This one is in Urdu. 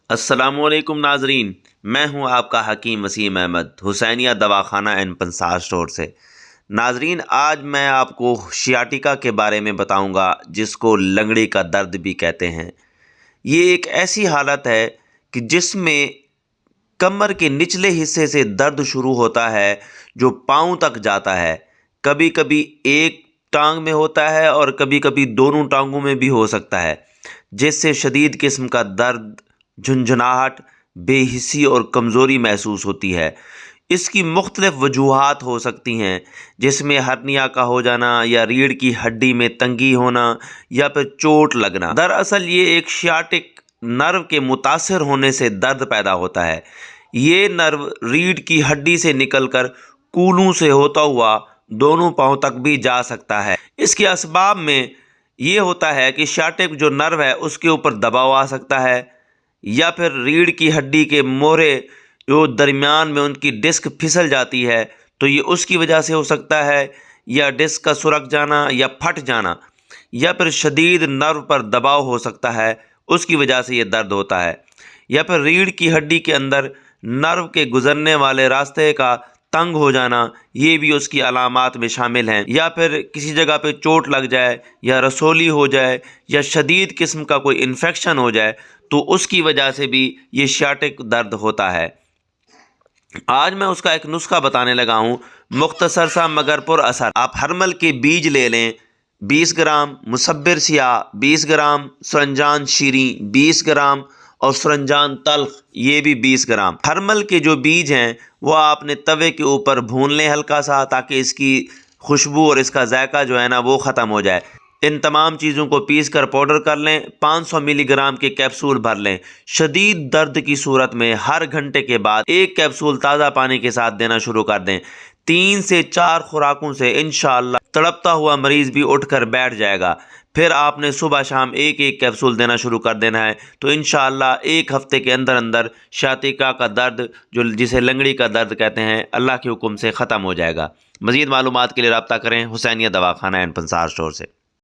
السلام علیکم ناظرین، میں ہوں آپ کا حکیم وسیم احمد حسینیہ دواخانہ اینڈ پنسار اسٹور سے۔ ناظرین، آج میں آپ کو شیاٹیکا کے بارے میں بتاؤں گا، جس کو لنگڑی کا درد بھی کہتے ہیں۔ یہ ایک ایسی حالت ہے کہ جس میں کمر کے نچلے حصے سے درد شروع ہوتا ہے جو پاؤں تک جاتا ہے۔ کبھی کبھی ایک ٹانگ میں ہوتا ہے اور کبھی کبھی دونوں ٹانگوں میں بھی ہو سکتا ہے، جس سے شدید قسم کا درد، جھنجھناہٹ، بے حسی اور کمزوری محسوس ہوتی ہے۔ اس کی مختلف وجوہات ہو سکتی ہیں، جس میں ہرنیا کا ہو جانا یا ریڑھ کی ہڈی میں تنگی ہونا یا پھر چوٹ لگنا۔ دراصل یہ ایک شیاٹک نرو کے متاثر ہونے سے درد پیدا ہوتا ہے۔ یہ نرو ریڑھ کی ہڈی سے نکل کر کولوں سے ہوتا ہوا دونوں پاؤں تک بھی جا سکتا ہے۔ اس کے اسباب میں یہ ہوتا ہے کہ شیاٹک جو نرو ہے اس کے اوپر دباؤ آ سکتا ہے، یا پھر ریڑھ کی ہڈی کے مورے جو درمیان میں ان کی ڈسک پھسل جاتی ہے تو یہ اس کی وجہ سے ہو سکتا ہے، یا ڈسک کا سرک جانا یا پھٹ جانا، یا پھر شدید نرو پر دباؤ ہو سکتا ہے، اس کی وجہ سے یہ درد ہوتا ہے، یا پھر ریڑھ کی ہڈی کے اندر نرو کے گزرنے والے راستے کا تنگ ہو جانا، یہ بھی اس کی علامات میں شامل ہیں، یا پھر کسی جگہ پہ چوٹ لگ جائے یا رسولی ہو جائے یا شدید قسم کا کوئی انفیکشن ہو جائے تو اس کی وجہ سے بھی یہ شیاٹک درد ہوتا ہے۔ آج میں اس کا ایک نسخہ بتانے لگا ہوں، مختصر سا مگر پر اثر۔ آپ ہرمل کے بیج لے لیں 20 گرام، مصبر سیاہ 20 گرام، سرنجان شیریں 20 گرام اور سرنجان تلخ یہ بھی 20 گرام۔ ہرمل کے جو بیج ہیں وہ آپ نے توے کے اوپر بھون لیں ہلکا سا، تاکہ اس کی خوشبو اور اس کا ذائقہ جو ہے نا وہ ختم ہو جائے۔ ان تمام چیزوں کو پیس کر پاؤڈر کر لیں، 500 ملی گرام کے کیپسول بھر لیں۔ شدید درد کی صورت میں ہر گھنٹے کے بعد ایک کیپسول تازہ پانی کے ساتھ دینا شروع کر دیں۔ 3 سے 4 خوراکوں سے انشاءاللہ تڑپتا ہوا مریض بھی اٹھ کر بیٹھ جائے گا۔ پھر آپ نے صبح شام ایک ایک کیپسول دینا شروع کر دینا ہے، تو انشاءاللہ ایک ہفتے کے اندر اندر شیاٹیکا کا درد، جسے لنگڑی کا درد کہتے ہیں، اللہ کے حکم سے ختم ہو جائے گا۔ مزید معلومات کے لیے رابطہ کریں حسینیہ دواخانہ اینڈ پنسار اسٹور سے۔